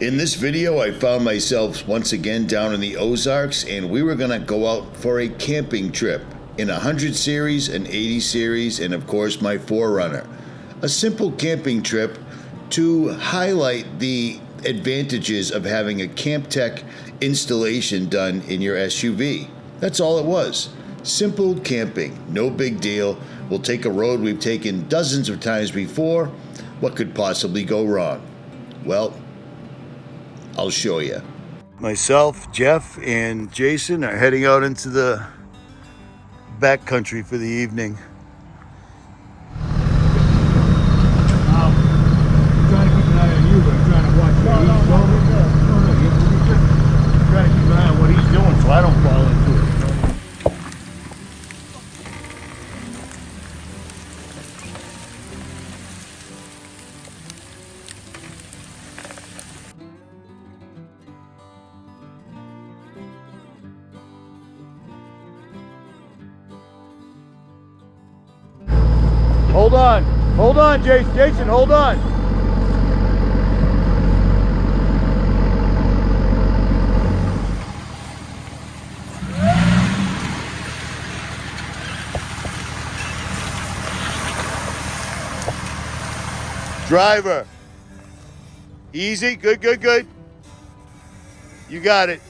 In this video, I found myself once again down in the Ozarks, and we were gonna go out for a camping trip in a 100 series, an 80 series, and of course my 4Runner. A simple camping trip to highlight the advantages of having a CAMPTEQ installation done in your SUV. That's all it was. Simple camping, no big deal. We'll take a road we've taken dozens of times before. What could possibly go wrong? Well, I'll show you. Myself, Jeff, and Jason are heading out into the backcountry for the evening. I'm trying to keep an eye on you, but I'm trying to watch where he's going. I'm trying to keep an eye on what he's doing so I don't fall into it. Hold on, Jason, hold on. Driver, easy, good. You got it.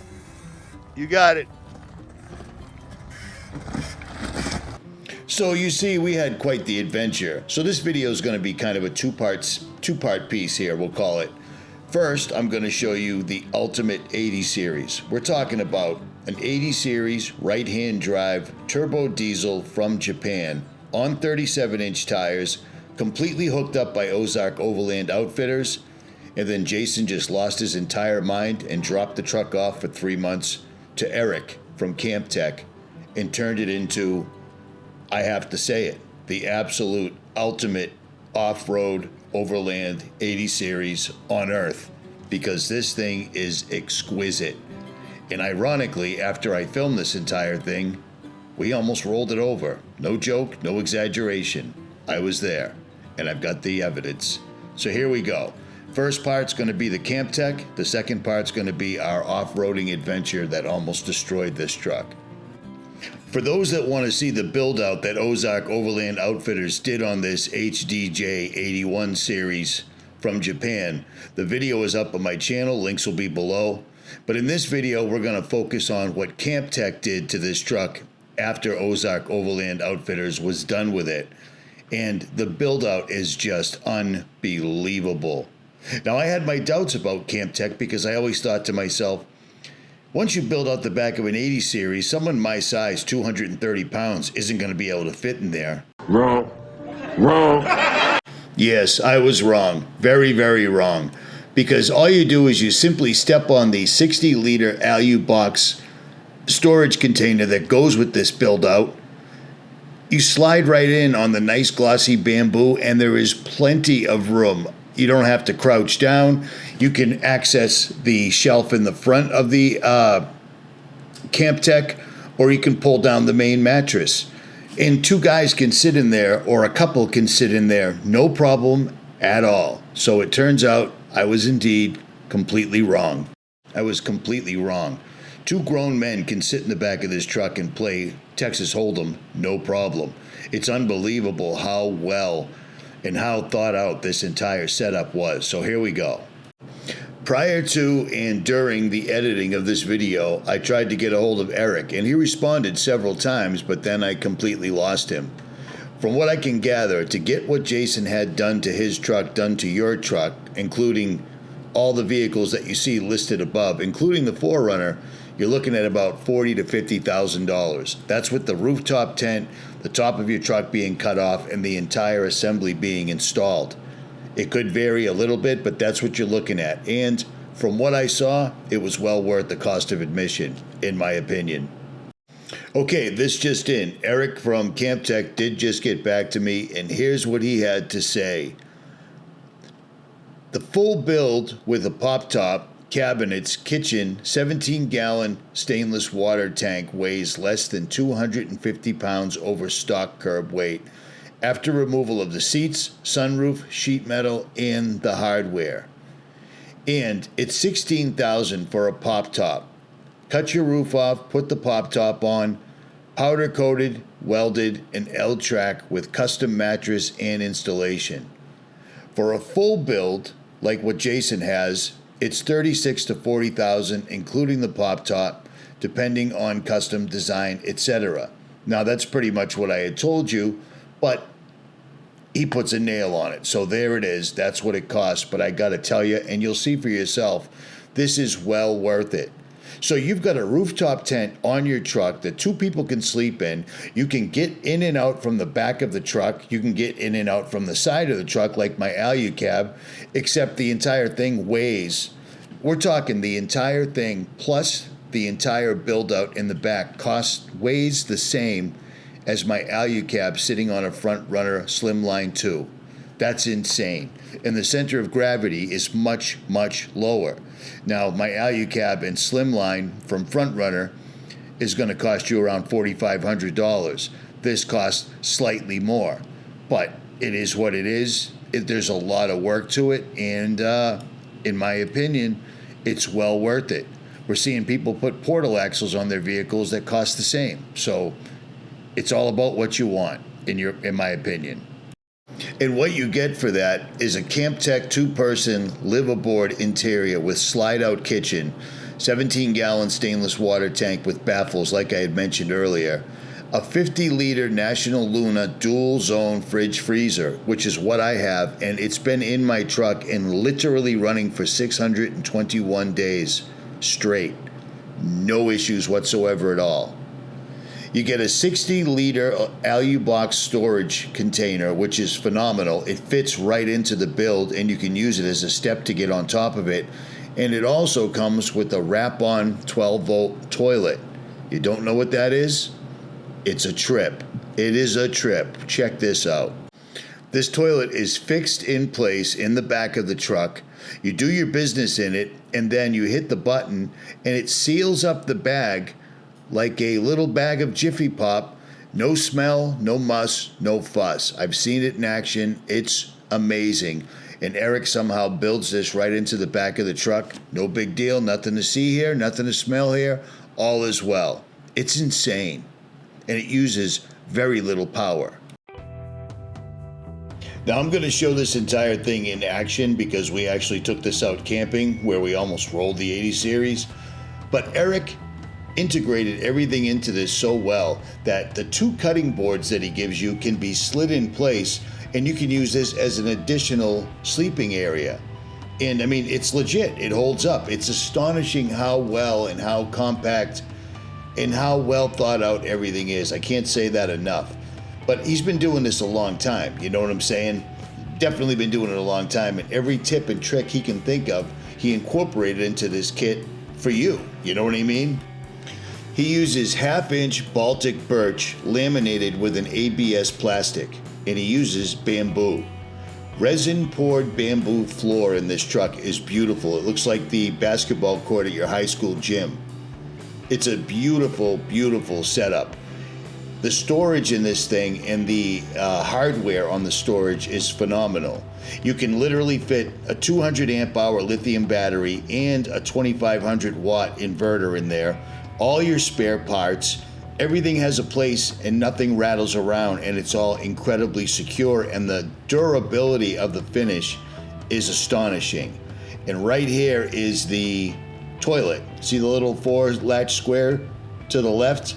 So you see, we had quite the adventure. So this video is going to be kind of a two-part piece here, we'll call it. First, I'm going to show you the ultimate 80 series. We're talking about an 80 series right-hand drive turbo diesel from Japan on 37-inch tires, completely hooked up by Ozark Overland Outfitters. And then Jason just lost his entire mind and dropped the truck off for 3 months to Eric from CAMPTEQ and turned it into, I have to say it, the absolute ultimate off-road overland 80 series on earth, because this thing is exquisite. And ironically, after I filmed this entire thing, we almost rolled it over. No joke, no exaggeration. I was there, and I've got the evidence. So here we go. First part's going to be the CAMPTEQ. The second part's going to be our off-roading adventure that almost destroyed this truck. For those that want to see the build-out that Ozark Overland Outfitters did on this HDJ 81 series from Japan, the video is up on my channel, links will be below. But in this video, we're going to focus on what CAMPTEQ did to this truck after Ozark Overland Outfitters was done with it. And the build-out is just unbelievable. Now, I had my doubts about CAMPTEQ because I always thought to myself, once you build out the back of an 80 series, someone my size, 230 pounds, isn't going to be able to fit in there. Wrong. Yes, I was wrong. Very, very wrong. Because all you do is you simply step on the 60-liter alu box storage container that goes with this build-out. You slide right in on the nice glossy bamboo, and there is plenty of room. You don't have to crouch down. You can access the shelf in the front of the CAMPTEQ, or you can pull down the main mattress. And two guys can sit in there, or a couple can sit in there, no problem at all. So it turns out I was indeed completely wrong. I was completely wrong. Two grown men can sit in the back of this truck and play Texas Hold'em, no problem. It's unbelievable how well and how thought out this entire setup was. So here we go. Prior to and during the editing of this video, I tried to get a hold of Eric, and he responded several times, but then I completely lost him. From what I can gather, to get what Jason had done to his truck done to your truck, including all the vehicles that you see listed above, including the 4Runner, you're looking at about $40,000 to $50,000. That's with the rooftop tent, the top of your truck being cut off, and the entire assembly being installed. It could vary a little bit, but that's what you're looking at. And from what I saw, it was well worth the cost of admission, in my opinion. Okay, this just in. Eric from CAMPTEQ did just get back to me, and here's what he had to say. The full build with a pop top, cabinets, kitchen, 17-gallon stainless water tank weighs less than 250 pounds over stock curb weight after removal of the seats, sunroof, sheet metal, and the hardware. And it's $16,000 for a pop top. Cut your roof off, put the pop top on, powder coated, welded, and L-track with custom mattress and installation. For a full build, like what Jason has, it's $36,000 to $40,000, including the pop top, depending on custom design, etc. Now that's pretty much what I had told you, but he puts a nail on it. So there it is. That's what it costs. But I got to tell you, and you'll see for yourself, this is well worth it. So you've got a rooftop tent on your truck that two people can sleep in. You can get in and out from the back of the truck. You can get in and out from the side of the truck like my Alucab, except the entire thing weighs. We're talking the entire thing plus the entire build out in the back weighs the same as my Alucab sitting on a front runner Slimline 2. That's insane. And the center of gravity is much, much lower. Now, my Alucab and Slimline from front runner is going to cost you around $4,500. This costs slightly more, but it is what it is. There's a lot of work to it, and in my opinion, it's well worth it. We're seeing people put portal axles on their vehicles that cost the same. So it's all about what you want, in my opinion. And what you get for that is a CAMPTEQ 2-person live-aboard interior with slide-out kitchen, 17-gallon stainless water tank with baffles like I had mentioned earlier, a 50-liter National Luna dual-zone fridge freezer, which is what I have, and it's been in my truck and literally running for 621 days straight. No issues whatsoever at all. You get a 60-liter Alubox storage container, which is phenomenal. It fits right into the build, and you can use it as a step to get on top of it. And it also comes with a wrap-on 12-volt toilet. You don't know what that is? It's a trip. It is a trip. Check this out. This toilet is fixed in place in the back of the truck. You do your business in it, and then you hit the button, and it seals up the bag like a little bag of Jiffy Pop. No smell, no muss, no fuss. I've seen it in action. It's amazing. And Eric somehow builds this right into the back of the truck. No big deal. Nothing to see here. Nothing to smell here. All is well. It's insane. And it uses very little power. Now I'm going to show this entire thing in action because we actually took this out camping where we almost rolled the 80 series. But Eric integrated everything into this so well that the two cutting boards that he gives you can be slid in place, and you can use this as an additional sleeping area. And I mean, it's legit. It holds up. It's astonishing how well and how compact and how well thought out everything is. I can't say that enough. But he's been doing this a long time. You know what I'm saying? Definitely been doing it a long time. And every tip and trick he can think of, he incorporated into this kit for you. You know what I mean? He uses 1/2-inch Baltic birch laminated with an ABS plastic, and he uses bamboo. Resin poured bamboo floor in this truck is beautiful. It looks like the basketball court at your high school gym. It's a beautiful, beautiful setup. The storage in this thing and the hardware on the storage is phenomenal. You can literally fit a 200 amp hour lithium battery and a 2500 watt inverter in there. All your spare parts, everything has a place and nothing rattles around, and it's all incredibly secure, and the durability of the finish is astonishing. And right here is the toilet. See the little 4-latch square to the left?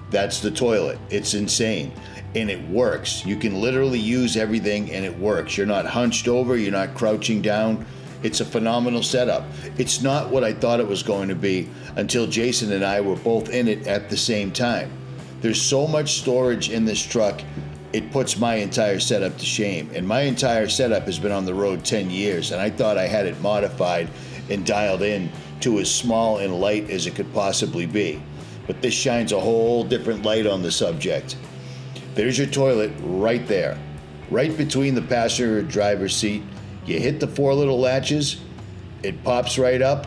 That's the toilet. It's insane. And it works. You can literally use everything and it works. You're not hunched over, you're not crouching down. It's a phenomenal setup. It's not what I thought it was going to be until Jason and I were both in it at the same time. There's so much storage in this truck, it puts my entire setup to shame. And my entire setup has been on the road 10 years, and I thought I had it modified and dialed in to as small and light as it could possibly be. But this shines a whole different light on the subject. There's your toilet right there, right between the passenger and driver's seat. You hit the 4 little latches, it pops right up,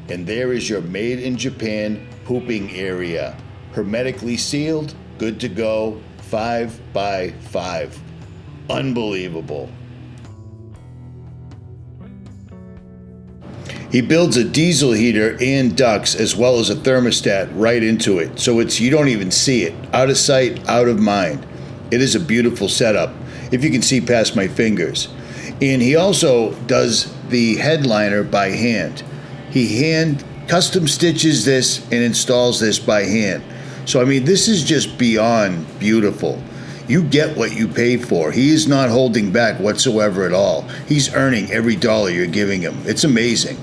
and there is your made in Japan pooping area. Hermetically sealed, good to go, 5x5. Unbelievable. He builds a diesel heater and ducts as well as a thermostat right into it, so you don't even see it. Out of sight, out of mind. It is a beautiful setup, if you can see past my fingers. And he also does the headliner by hand. He hand custom stitches this and installs this by hand. So I mean, this is just beyond beautiful. You get what you pay for. He is not holding back whatsoever at all. He's earning every dollar you're giving him. It's amazing.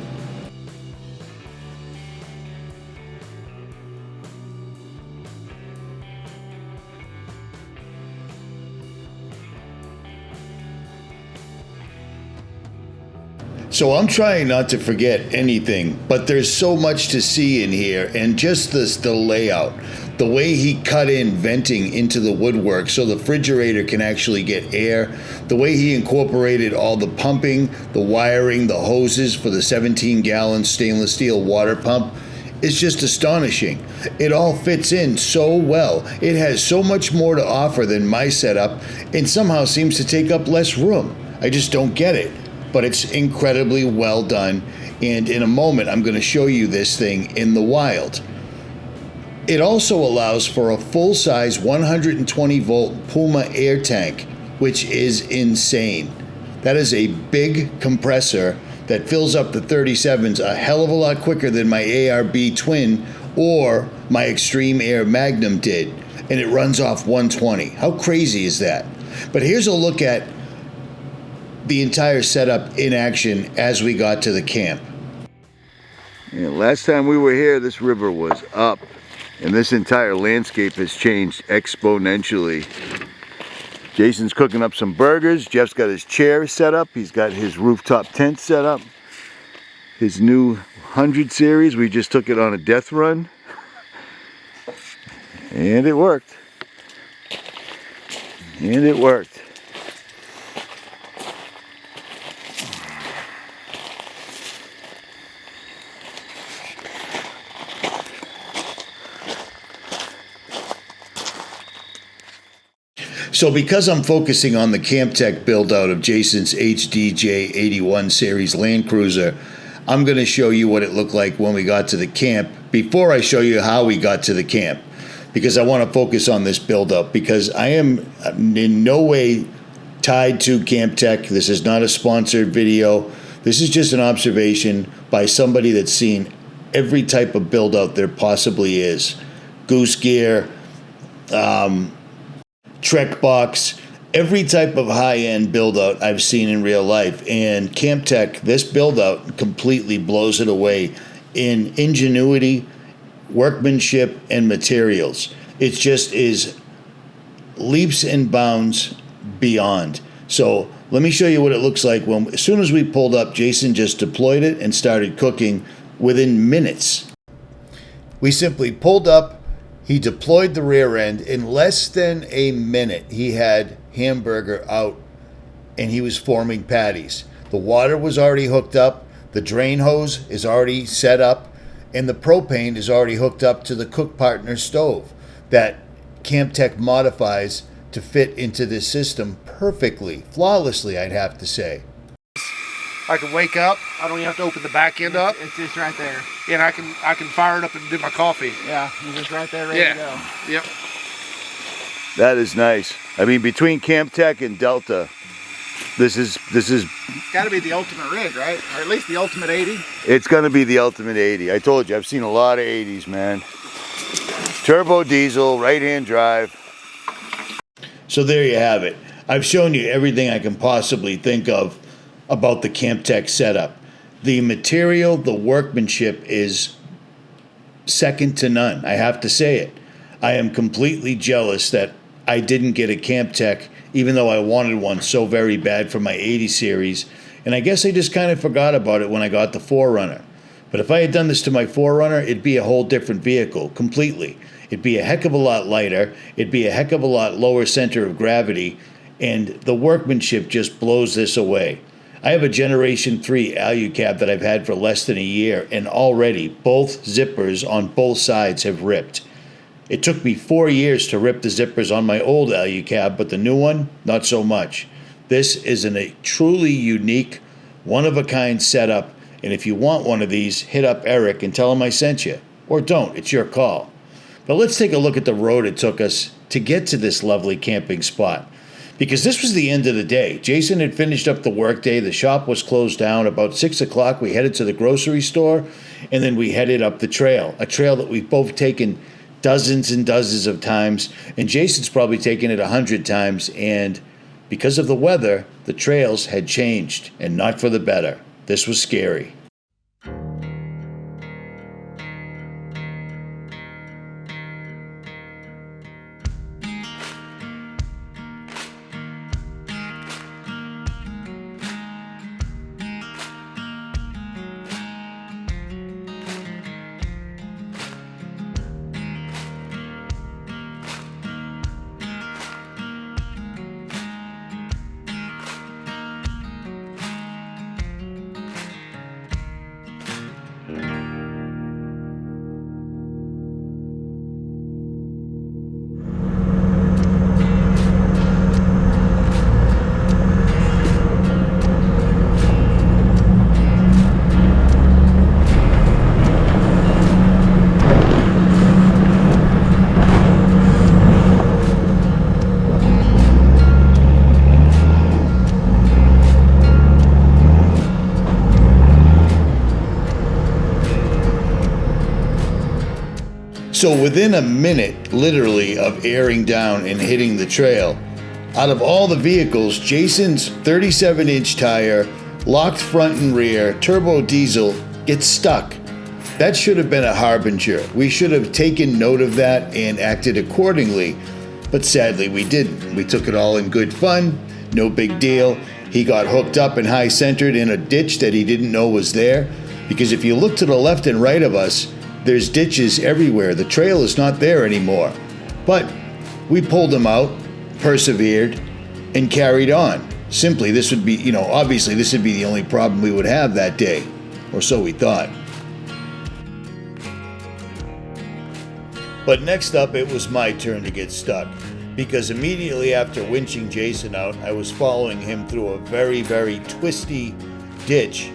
So I'm trying not to forget anything, but there's so much to see in here, and just the layout, the way he cut in venting into the woodwork so the refrigerator can actually get air, the way he incorporated all the pumping, the wiring, the hoses for the 17-gallon stainless steel water pump. It's just astonishing. It all fits in so well. It has so much more to offer than my setup, and somehow seems to take up less room. I just don't get it. But it's incredibly well done, and in a moment I'm going to show you this thing in the wild. It also allows for a full-size 120 volt Puma air tank, which is insane. That is a big compressor that fills up the 37s a hell of a lot quicker than my ARB Twin or my Extreme Air Magnum did, and it runs off 120. How crazy is that? But here's a look at the entire setup in action as we got to the camp. Yeah, last time we were here, this river was up, and this entire landscape has changed exponentially. Jason's cooking up some burgers. Jeff's got his chair set up. He's got his rooftop tent set up. His new 100 series, we just took it on a death run, and it worked. And it worked. So because I'm focusing on the CAMPTEQ build out of Jason's HDJ 81 series Land Cruiser, I'm going to show you what it looked like when we got to the camp before I show you how we got to the camp, because I want to focus on this build up, because I am in no way tied to CAMPTEQ. This is not a sponsored video. This is just an observation by somebody that's seen every type of build out there possibly is. Goose gear, Trek box, every type of high-end build-out I've seen in real life. And CAMPTEQ, this build-out completely blows it away in ingenuity, workmanship, and materials. It just is leaps and bounds beyond. So let me show you what it looks like when, as soon as we pulled up, Jason just deployed it and started cooking within minutes. We simply pulled up. He deployed the rear end. In less than a minute, he had hamburger out, and he was forming patties. The water was already hooked up, the drain hose is already set up, and the propane is already hooked up to the Cook Partner stove that CAMPTEQ modifies to fit into this system perfectly, flawlessly, I'd have to say. I can wake up. I don't even have to open the back end up. It's just right there. And I can fire it up and do my coffee. Yeah, it's just right there ready to go. Yep. That is nice. I mean, between CAMPTEQ and Delta, this is It's got to be the ultimate rig, right? Or at least the ultimate 80. it's going to be the ultimate 80. I told you, I've seen a lot of 80s, man. Turbo diesel, right-hand drive. So there you have it. I've shown you everything I can possibly think of about the CAMPTEQ setup. The material, the workmanship is second to none. I have to say it. I am completely jealous that I didn't get a CAMPTEQ, even though I wanted one so very bad for my 80 series. And I guess I just kind of forgot about it when I got the 4Runner. But if I had done this to my 4Runner, it'd be a whole different vehicle, completely. It'd be a heck of a lot lighter. It'd be a heck of a lot lower center of gravity. And the workmanship just blows this away. I have a Generation 3 Alucab that I've had for less than a year, and already both zippers on both sides have ripped. It took me 4 years to rip the zippers on my old Alucab, but the new one, not so much. This is a truly unique, one-of-a-kind setup, And if you want one of these, hit up Eric and tell him I sent you. Or don't, it's your call. But let's take a look at the road it took us to get to this lovely camping spot. Because this was the end of the day. Jason had finished up the workday. The shop was closed down. About 6 o'clock, we headed to the grocery store, and then we headed up the trail. A trail that we've both taken dozens and dozens of times, and Jason's probably taken it 100 times, and because of the weather, the trails had changed, and not for the better. This was scary. So within a minute, literally, of airing down and hitting the trail, out of all the vehicles, Jason's 37-inch tire, locked front and rear, turbo diesel, gets stuck. That should have been a harbinger. We should have taken note of that and acted accordingly, but sadly we didn't. We took it all in good fun, no big deal. He got hooked up and high-centered in a ditch that he didn't know was there, because if you look to the left and right of us, there's ditches everywhere. The trail is not there anymore. But we pulled him out, persevered, and carried on. Simply, this would be, obviously this would be the only problem we would have that day, or so we thought. But next up, it was my turn to get stuck, because immediately after winching Jason out, I was following him through a very, very twisty ditch,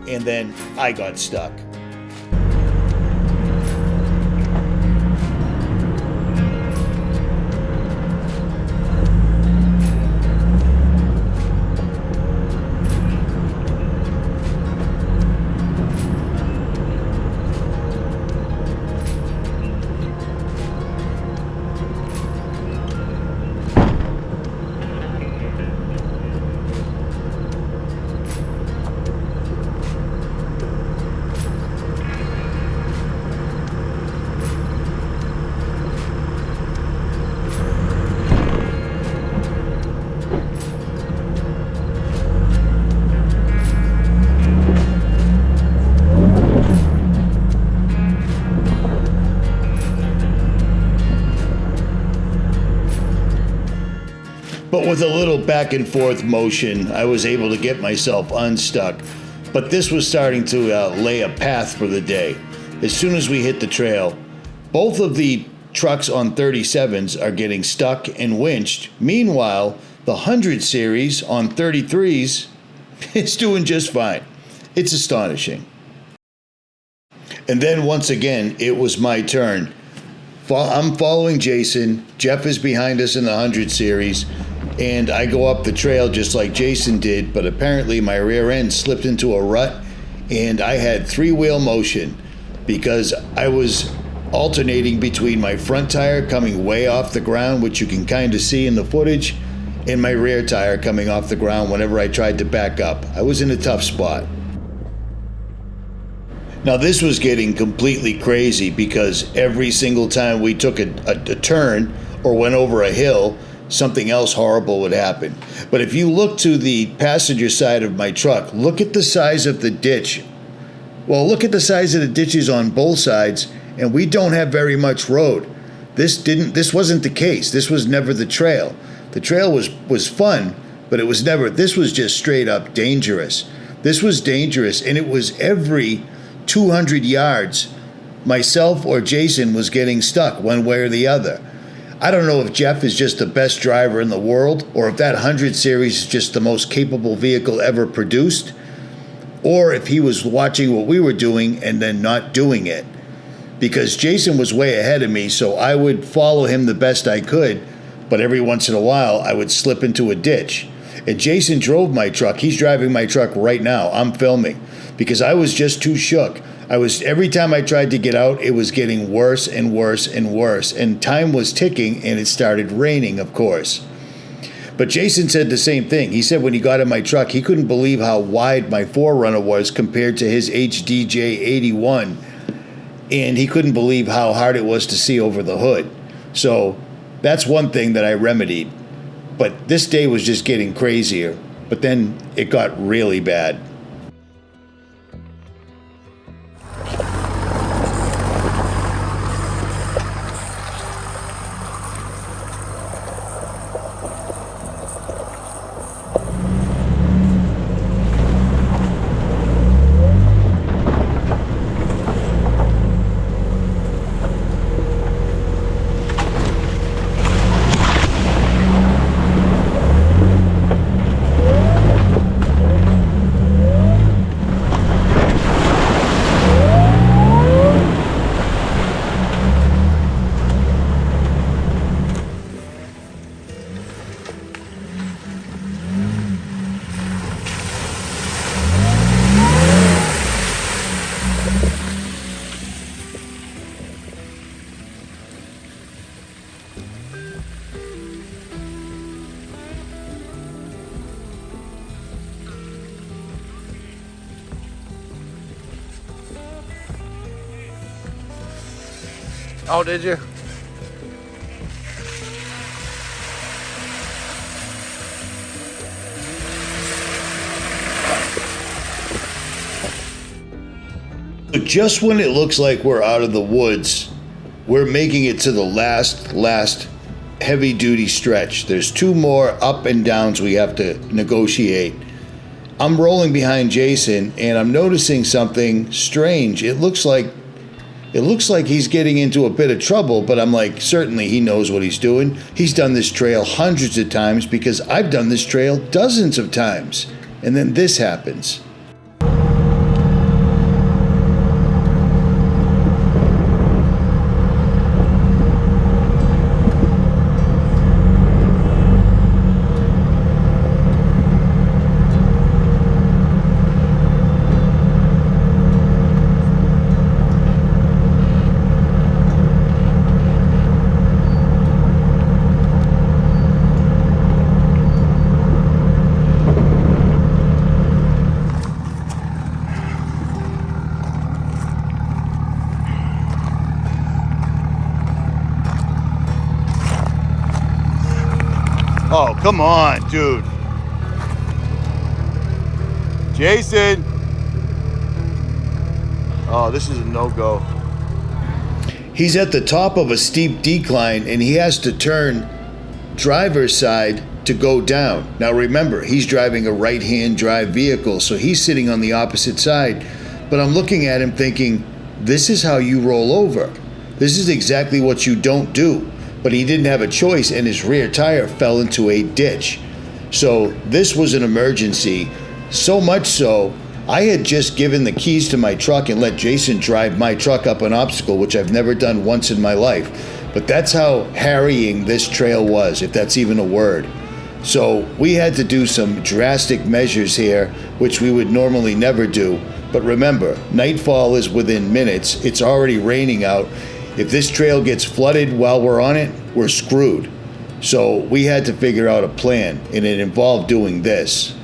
and then I got stuck. But with a little back and forth motion, I was able to get myself unstuck. But this was starting to lay a path for the day. As soon as we hit the trail, both of the trucks on 37s are getting stuck and winched. Meanwhile, the 100 series on 33s is doing just fine. It's astonishing. And then once again, it was my turn. I'm following Jason. Jeff is behind us in the 100 series. And I go up the trail just like Jason did, but apparently my rear end slipped into a rut and I had three-wheel motion because I was alternating between my front tire coming way off the ground, which you can kind of see in the footage, and my rear tire coming off the ground whenever I tried to back up. I was in a tough spot. Now this was getting completely crazy because every single time we took a turn or went over a hill, something else horrible would happen. But if you look to the passenger side of my truck, look at the size of the ditch. Well, look at the size of the ditches on both sides, and we don't have very much road. This wasn't the case. This was never the trail. The trail was fun, but it was never, this was just straight up dangerous. This was dangerous, and it was every 200 yards, myself or Jason was getting stuck one way or the other. I don't know if Jeff is just the best driver in the world or if that 100 series is just the most capable vehicle ever produced, or if he was watching what we were doing and then not doing it. Because Jason was way ahead of me, so I would follow him the best I could, but every once in a while I would slip into a ditch. And Jason drove my truck. He's driving my truck right now. I'm filming because I was just too shook. Every time I tried to get out, it was getting worse and worse and worse. And time was ticking, and it started raining, of course. But Jason said the same thing. He said when he got in my truck, he couldn't believe how wide my 4Runner was compared to his HDJ 81. And he couldn't believe how hard it was to see over the hood. So that's one thing that I remedied. But this day was just getting crazier. But then it got really bad. Oh, did you? Just when it looks like we're out of the woods, we're making it to the last heavy-duty stretch. There's 2 more up and downs we have to negotiate. I'm rolling behind Jason, and I'm noticing something strange. It looks like he's getting into a bit of trouble, but I'm like, certainly he knows what he's doing. He's done this trail hundreds of times because I've done this trail dozens of times. And then this happens. Oh, come on, dude. Jason. Oh, this is a no-go. He's at the top of a steep decline, and he has to turn driver's side to go down. Now remember, he's driving a right-hand drive vehicle, so he's sitting on the opposite side. But I'm looking at him thinking, this is how you roll over. This is exactly what you don't do. But he didn't have a choice, and his rear tire fell into a ditch. So this was an emergency. So much so, I had just given the keys to my truck and let Jason drive my truck up an obstacle, which I've never done once in my life. But that's how harrying this trail was, if that's even a word. So we had to do some drastic measures here, which we would normally never do. But remember, nightfall is within minutes. It's already raining out. If this trail gets flooded while we're on it, we're screwed. So we had to figure out a plan, and it involved doing this.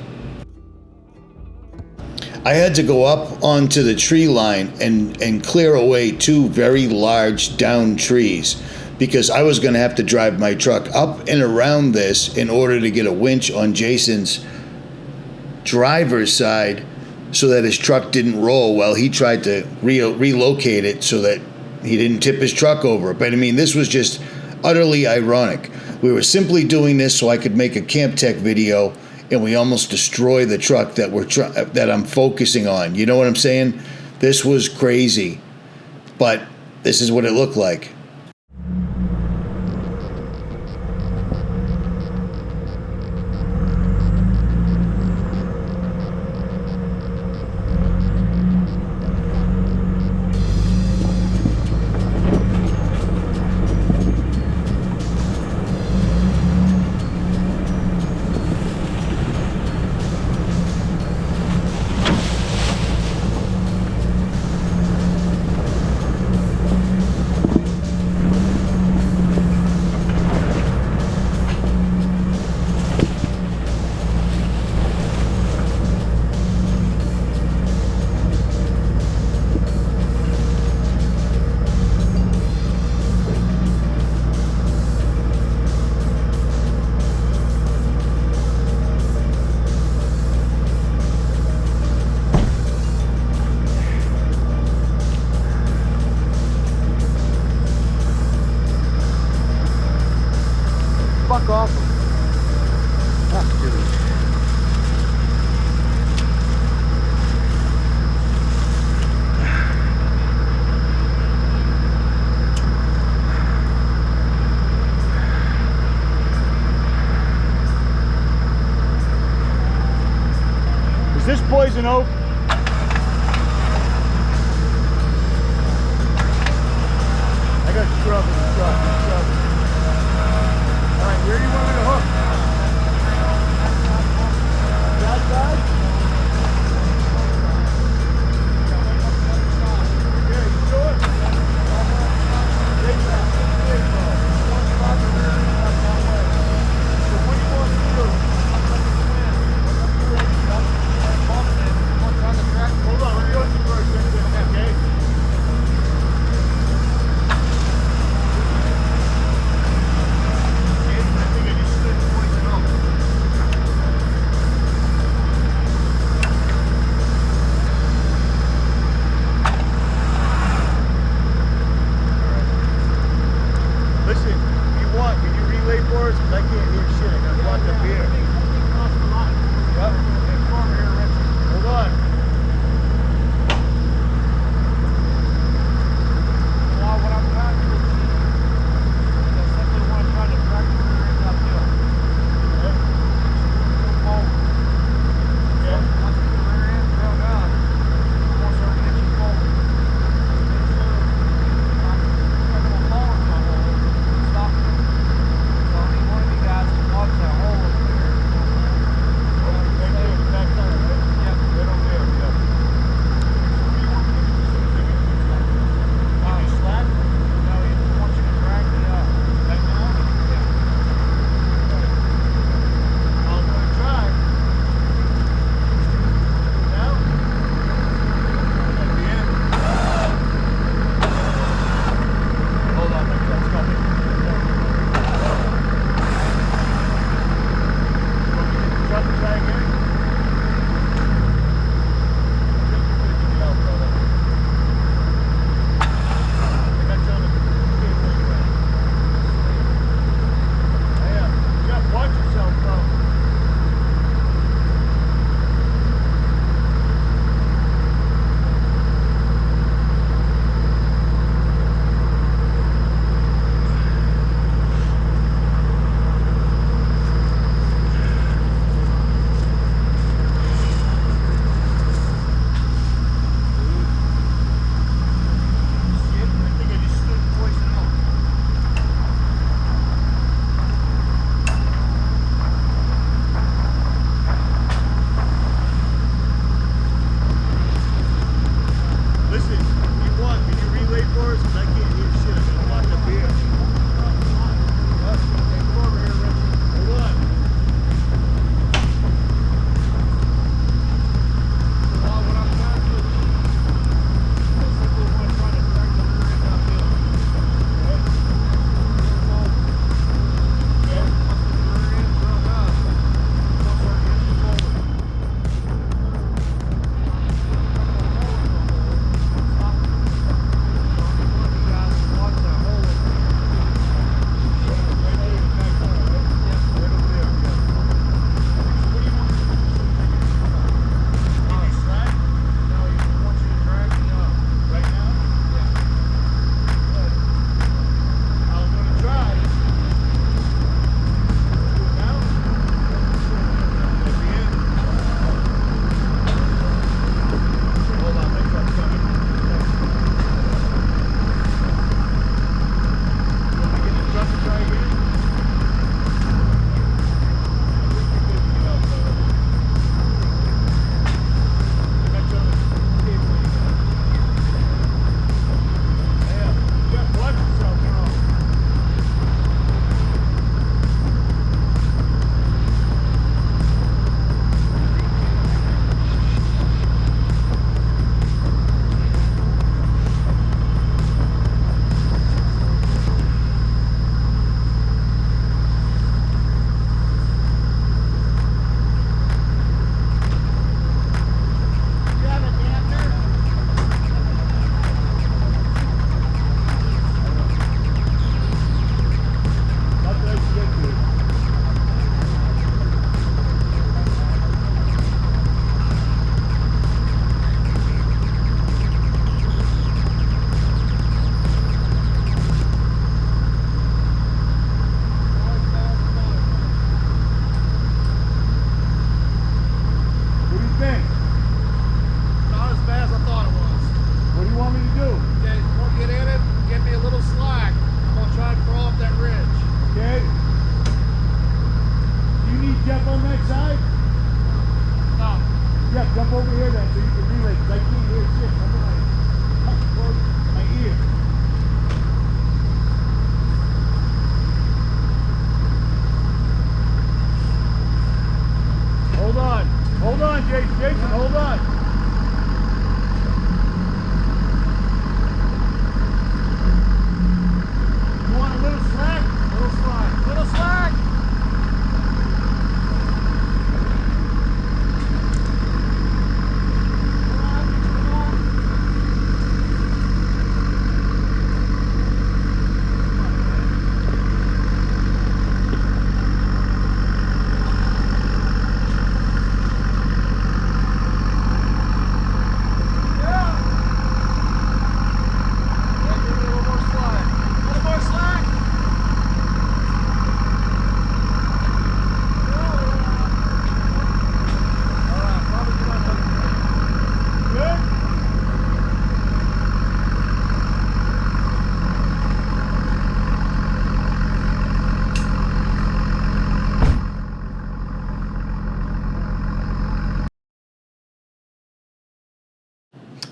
I had to go up onto the tree line and clear away 2 very large down trees because I was going to have to drive my truck up and around this in order to get a winch on Jason's driver's side so that his truck didn't roll while he tried to relocate it so that he didn't tip his truck over. But I mean, this was just utterly ironic. We were simply doing this so I could make a CAMPTEQ video, and we almost destroy the truck that I'm focusing on. You know what I'm saying? This was crazy, but this is what it looked like. an oak. I got scrub in the truck. All right, where do you want me to hook? That side? Yeah, you do it. So what do you want me to do?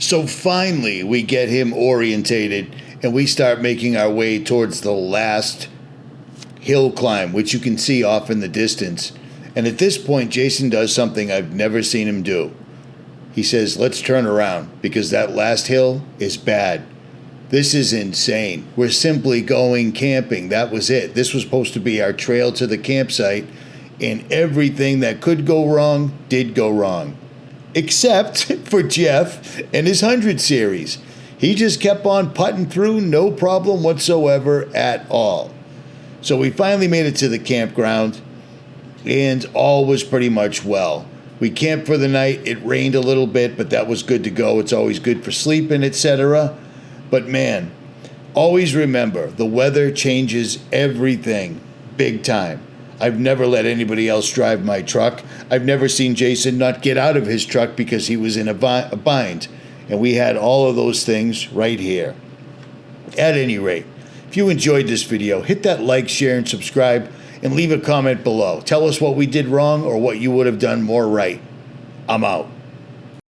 So finally, we get him orientated, and we start making our way towards the last hill climb, which you can see off in the distance. And at this point, Jason does something I've never seen him do. He says, let's turn around, because that last hill is bad. This is insane. We're simply going camping. That was it. This was supposed to be our trail to the campsite, and everything that could go wrong did go wrong. Except for Jeff and his 100 series. He just kept on putting through, no problem whatsoever at all. So we finally made it to the campground, and all was pretty much well. We camped for the night. It rained a little bit, but that was good to go. It's always good for sleeping, etc. But man, always remember, the weather changes everything big time. I've never let anybody else drive my truck. I've never seen Jason not get out of his truck because he was in a bind. And we had all of those things right here. At any rate, if you enjoyed this video, hit that like, share, and subscribe, and leave a comment below. Tell us what we did wrong or what you would have done more right. I'm out.